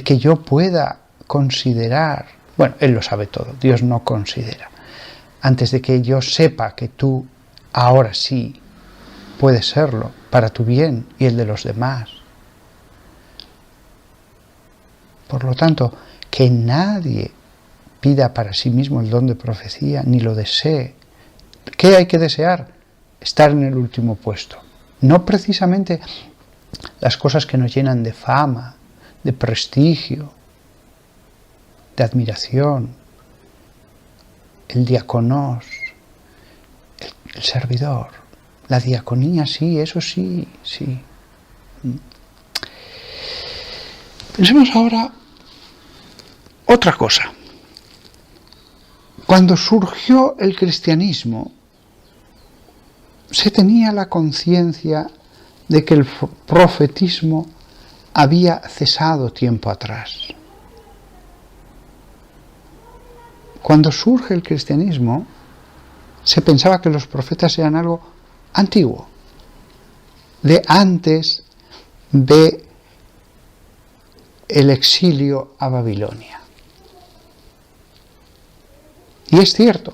que yo pueda considerar. Bueno, Él lo sabe todo, Dios no considera. Antes de que yo sepa que tú ahora sí puedes serlo para tu bien y el de los demás. Por lo tanto, que nadie pida para sí mismo el don de profecía, ni lo desee. ¿Qué hay que desear? Estar en el último puesto. No precisamente las cosas que nos llenan de fama, de prestigio, de admiración, el diaconos, el servidor, la diaconía, sí, eso sí, sí. Pensemos ahora otra cosa. Cuando surgió el cristianismo, se tenía la conciencia de que el profetismo había cesado tiempo atrás. Cuando surge el cristianismo, se pensaba que los profetas eran algo antiguo, de antes de el exilio a Babilonia. Y es cierto,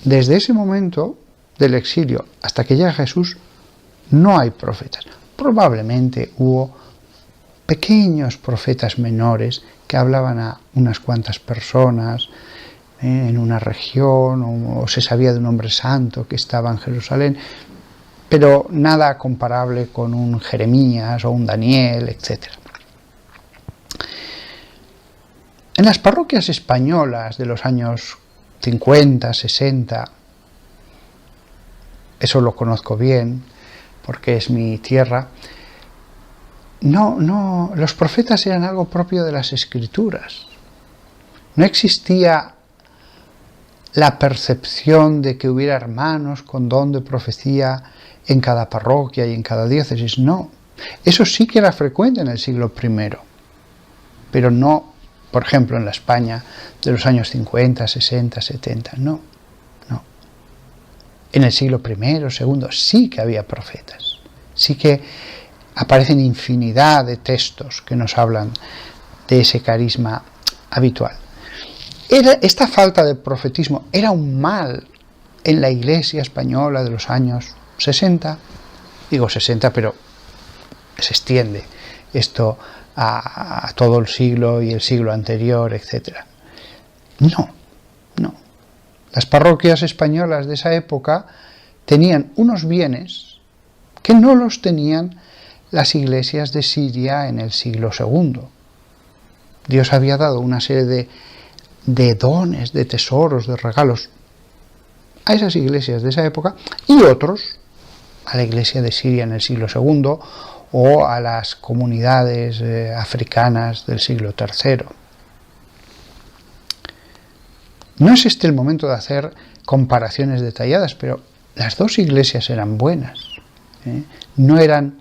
desde ese momento del exilio hasta que llega Jesús, no hay profetas. Probablemente hubo pequeños profetas menores que hablaban a unas cuantas personas en una región, o se sabía de un hombre santo que estaba en Jerusalén, pero nada comparable con un Jeremías o un Daniel, etc. En las parroquias españolas de los años 50, 60, eso lo conozco bien, porque es mi tierra, los profetas eran algo propio de las Escrituras. No existía la percepción de que hubiera hermanos con don de profecía en cada parroquia y en cada diócesis, no. Eso sí que era frecuente en el siglo I, pero no, por ejemplo, en la España de los años 50, 60, 70, no. En el siglo I, II, sí que había profetas, sí que aparecen infinidad de textos que nos hablan de ese carisma habitual. Esta falta de profetismo era un mal en la Iglesia española de los años 60, digo 60, pero se extiende esto a todo el siglo y el siglo anterior, etc. No. Las parroquias españolas de esa época tenían unos bienes que no los tenían las iglesias de Siria en el siglo II. Dios había dado una serie de dones, de tesoros, de regalos a esas iglesias de esa época y otros a la iglesia de Siria en el siglo II o a las comunidades africanas del siglo III. No es este el momento de hacer comparaciones detalladas, pero las dos iglesias eran buenas, no eran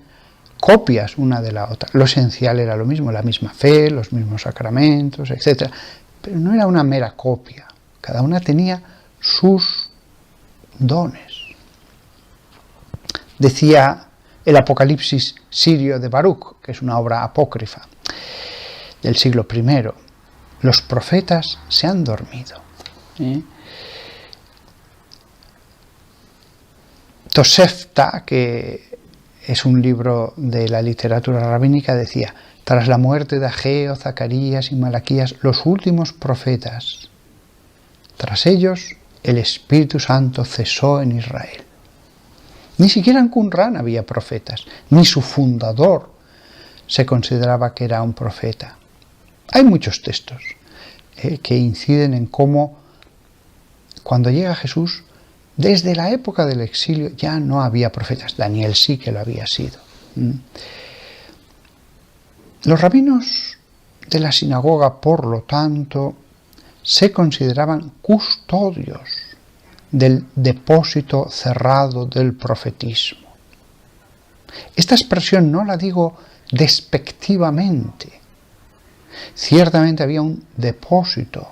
copias una de la otra. Lo esencial era lo mismo, la misma fe, los mismos sacramentos, etc. Pero no era una mera copia, cada una tenía sus dones. Decía el Apocalipsis sirio de Baruch, que es una obra apócrifa del siglo I, los profetas se han dormido. Tosefta, que es un libro de la literatura rabínica, decía: tras la muerte de Ageo, Zacarías y Malaquías, los últimos profetas, tras ellos el Espíritu Santo cesó en Israel. Ni siquiera en Qumran había profetas, ni su fundador se consideraba que era un profeta. Hay muchos textos que inciden en cómo cuando llega Jesús, desde la época del exilio ya no había profetas. Daniel sí que lo había sido. Los rabinos de la sinagoga, por lo tanto, se consideraban custodios del depósito cerrado del profetismo. Esta expresión no la digo despectivamente. Ciertamente había un depósito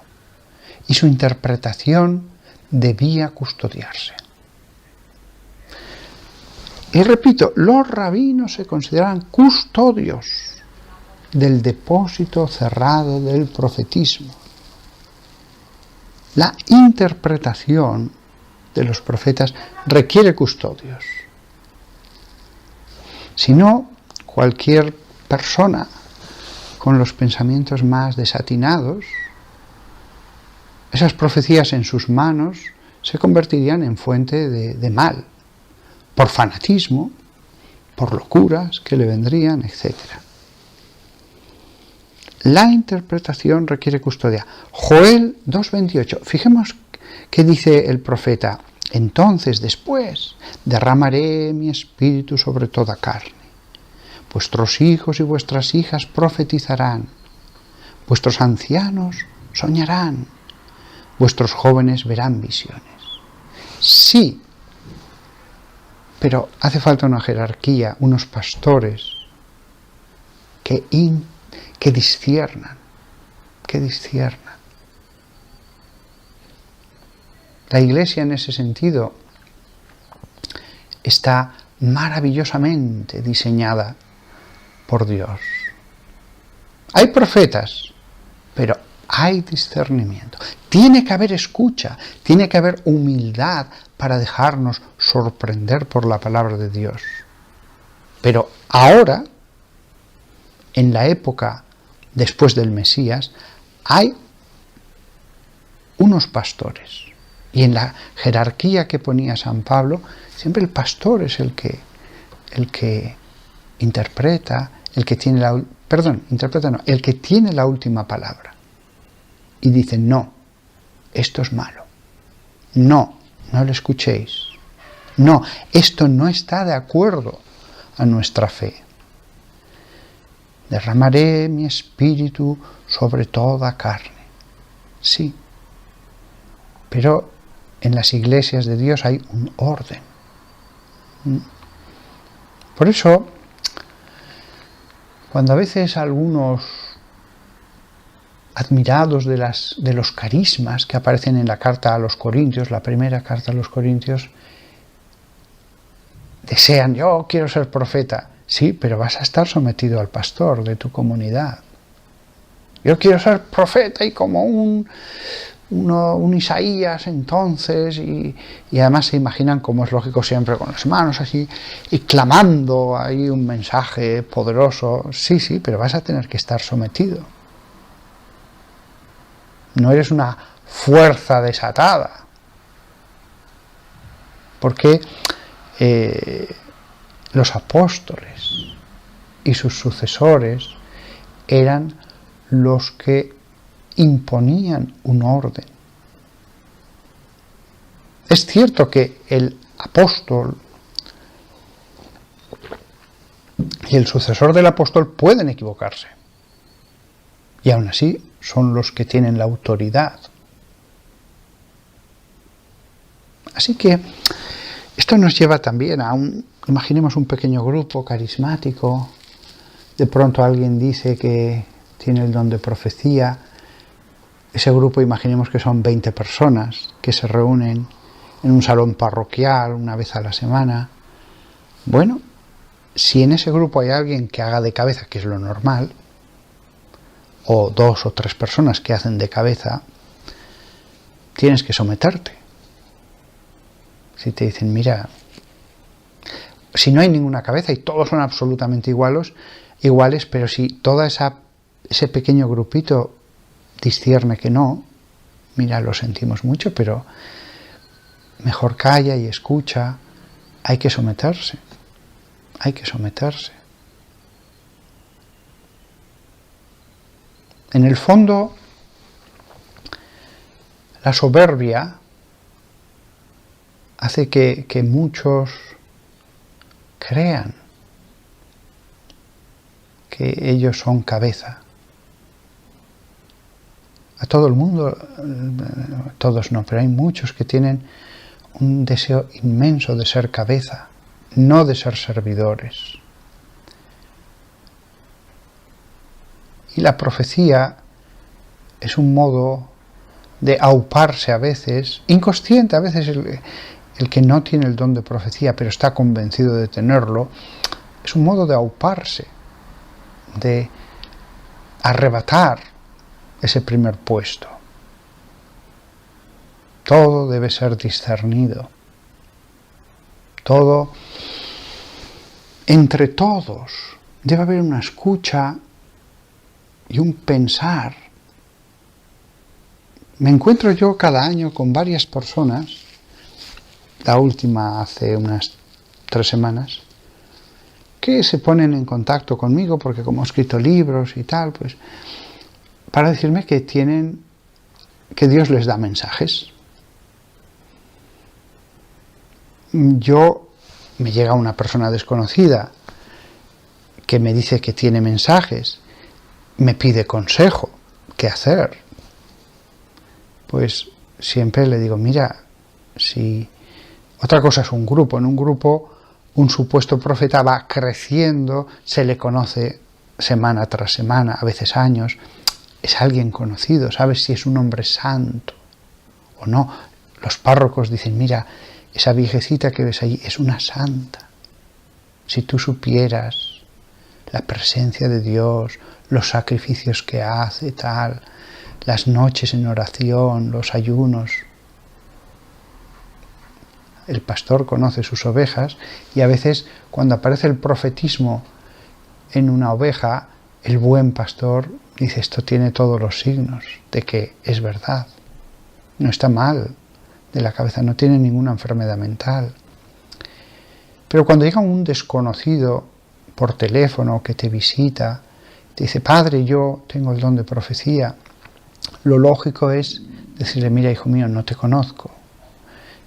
y su interpretación debía custodiarse. Y repito, los rabinos se consideraban custodios del depósito cerrado del profetismo. La interpretación de los profetas requiere custodios. Si no, cualquier persona con los pensamientos más desatinados, esas profecías en sus manos se convertirían en fuente de mal, por fanatismo, por locuras que le vendrían, etc. La interpretación requiere custodia. Joel 2:28. Fijemos qué dice el profeta. Entonces, después, derramaré mi espíritu sobre toda carne. Vuestros hijos y vuestras hijas profetizarán. Vuestros ancianos soñarán. Vuestros jóvenes verán visiones. Sí, pero hace falta una jerarquía, unos pastores que disciernan. La Iglesia en ese sentido está maravillosamente diseñada por Dios. Hay profetas, pero hay discernimiento. Tiene que haber escucha, tiene que haber humildad para dejarnos sorprender por la palabra de Dios. Pero ahora, en la época después del Mesías, hay unos pastores. Y en la jerarquía que ponía San Pablo, siempre el pastor es el que interpreta, el que tiene el que tiene la última palabra. Y dice, no, esto es malo. No lo escuchéis. No, esto no está de acuerdo a nuestra fe. Derramaré mi espíritu sobre toda carne. Sí, pero en las iglesias de Dios hay un orden. Por eso, cuando a veces algunos admirados de los carismas que aparecen en la carta a los Corintios, la primera carta a los Corintios, desean, yo quiero ser profeta. Sí, pero vas a estar sometido al pastor de tu comunidad. Yo quiero ser profeta y como un Isaías entonces, y además se imaginan, como es lógico siempre, con las manos así, y clamando ahí un mensaje poderoso. Sí, pero vas a tener que estar sometido. No eres una fuerza desatada. Porque los apóstoles y sus sucesores eran los que imponían un orden. Es cierto que el apóstol y el sucesor del apóstol pueden equivocarse, y aún así son los que tienen la autoridad. Así que esto nos lleva también a imaginemos un pequeño grupo carismático, de pronto alguien dice que tiene el don de profecía, ese grupo imaginemos que son 20 personas que se reúnen en un salón parroquial una vez a la semana. Bueno, si en ese grupo hay alguien que haga de cabeza, que es lo normal, o 2 o 3 personas que hacen de cabeza, tienes que someterte. Si te dicen, mira, si no hay ninguna cabeza y todos son absolutamente iguales, pero si toda ese pequeño grupito discierne que no, mira, lo sentimos mucho, pero mejor calla y escucha. Hay que someterse. En el fondo, La soberbia hace que muchos crean que ellos son cabeza. A todo el mundo, todos no, pero hay muchos que tienen un deseo inmenso de ser cabeza, no de ser servidores. Y la profecía es un modo de auparse a veces, inconsciente a veces el que no tiene el don de profecía, pero está convencido de tenerlo, es un modo de auparse, de arrebatar ese primer puesto. Todo debe ser discernido. Todo, entre todos, debe haber una escucha y un pensar. Me encuentro yo cada año con varias personas, la última hace unas 3 semanas, que se ponen en contacto conmigo porque como he escrito libros y tal, pues para decirme que Dios les da mensajes. Me llega una persona desconocida que me dice que tiene mensajes, me pide consejo, ¿qué hacer? Pues siempre le digo, mira, si otra cosa es un grupo, en un grupo un supuesto profeta va creciendo, se le conoce semana tras semana, a veces años, es alguien conocido, sabes si es un hombre santo o no. Los párrocos dicen, mira, esa viejecita que ves allí es una santa. Si tú supieras la presencia de Dios, los sacrificios que hace, tal, las noches en oración, los ayunos. El pastor conoce sus ovejas y a veces cuando aparece el profetismo en una oveja, el buen pastor dice, esto tiene todos los signos de que es verdad. No está mal de la cabeza, no tiene ninguna enfermedad mental. Pero cuando llega un desconocido por teléfono que te visita, te dice, padre, yo tengo el don de profecía, lo lógico es decirle, mira, hijo mío, no te conozco.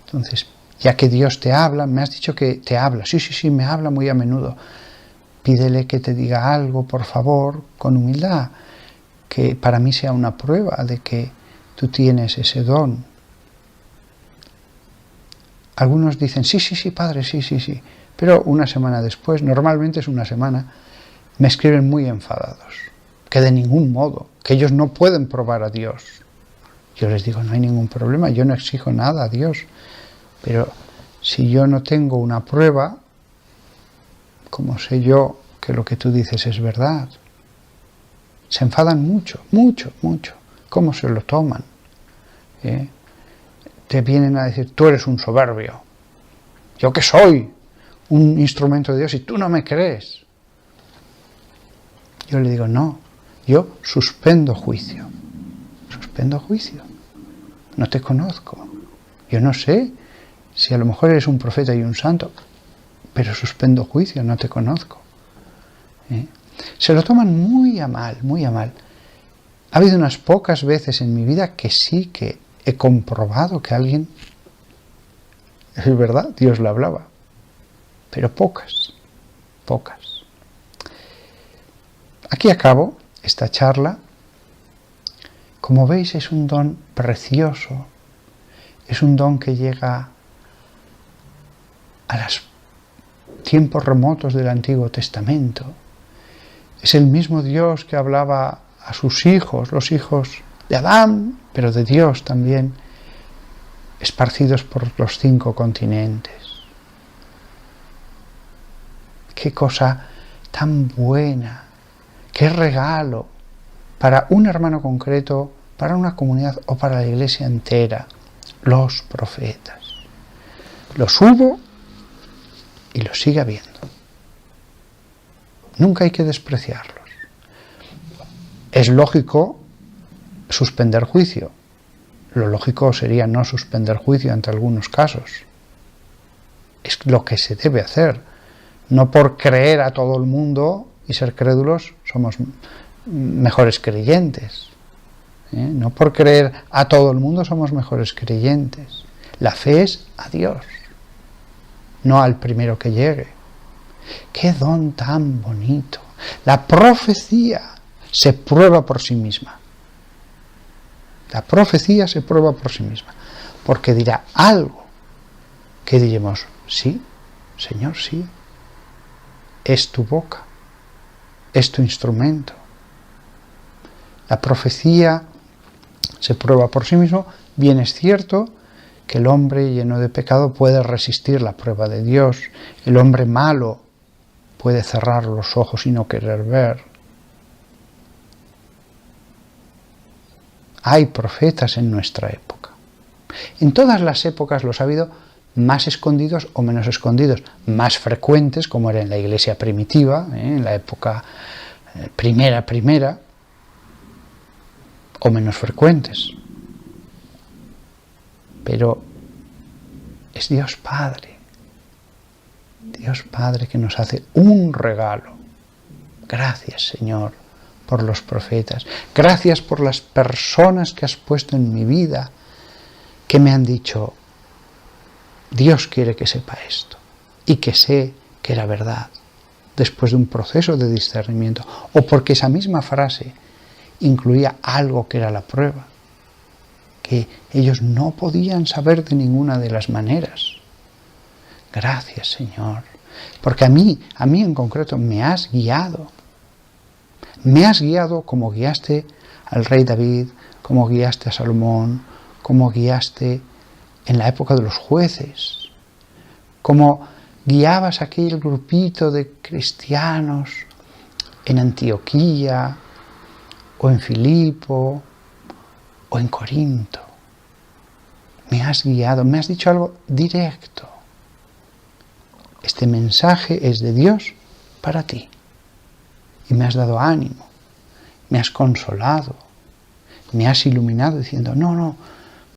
Entonces, ya que Dios te habla, me has dicho que te habla. Sí, me habla muy a menudo. Pídele que te diga algo, por favor, con humildad, que para mí sea una prueba de que tú tienes ese don. Algunos dicen, sí, padre, sí. Pero una semana después, normalmente es una semana, me escriben muy enfadados, que de ningún modo, que ellos no pueden probar a Dios. Yo les digo, no hay ningún problema, yo no exijo nada a Dios, pero si yo no tengo una prueba, ¿cómo sé yo que lo que tú dices es verdad? Se enfadan mucho. ¿Cómo se lo toman? Te vienen a decir, tú eres un soberbio. ¿Yo qué soy? Un instrumento de Dios y tú no me crees. Yo le digo, no, yo suspendo juicio. No te conozco. Yo no sé si a lo mejor eres un profeta y un santo, pero suspendo juicio, no te conozco. Se lo toman muy a mal. Ha habido unas pocas veces en mi vida que sí que he comprobado que alguien, es verdad, Dios le hablaba, pero pocas. Aquí acabo esta charla. Como veis, es un don precioso, es un don que llega a los tiempos remotos del Antiguo Testamento. Es el mismo Dios que hablaba a sus hijos, los hijos de Adán, pero de Dios también, esparcidos por los 5 continentes. Qué cosa tan buena, qué regalo para un hermano concreto, para una comunidad o para la iglesia entera, los profetas. Los hubo y los sigue habiendo. Nunca hay que despreciarlos. Es lógico suspender juicio. Lo lógico sería no suspender juicio ante algunos casos. Es lo que se debe hacer. No por creer a todo el mundo y ser crédulos somos mejores creyentes. No por creer a todo el mundo somos mejores creyentes. La fe es a Dios, no al primero que llegue. ¡Qué don tan bonito! La profecía se prueba por sí misma. La profecía se prueba por sí misma, porque dirá algo que diremos, sí, Señor, sí, es tu boca, es tu instrumento. La profecía se prueba por sí mismo. Bien es cierto que el hombre lleno de pecado puede resistir la prueba de Dios, el hombre malo puede cerrar los ojos y no querer ver. Hay profetas en nuestra época. En todas las épocas los ha habido más escondidos o menos escondidos, más frecuentes, como era en la iglesia primitiva, en la época primera, o menos frecuentes. Pero es Dios Padre que nos hace un regalo. Gracias, Señor, por los profetas. Gracias por las personas que has puesto en mi vida, que me han dicho, Dios quiere que sepa esto, y que sé que era verdad, después de un proceso de discernimiento, o porque esa misma frase incluía algo que era la prueba, que ellos no podían saber de ninguna de las maneras. Gracias, Señor, porque a mí en concreto me has guiado. Me has guiado como guiaste al rey David, como guiaste a Salomón, como guiaste en la época de los jueces, como guiabas a aquel grupito de cristianos en Antioquía, o en Filipo, o en Corinto. Me has guiado, me has dicho algo directo. Este mensaje es de Dios para ti. Y me has dado ánimo, me has consolado, me has iluminado diciendo, no,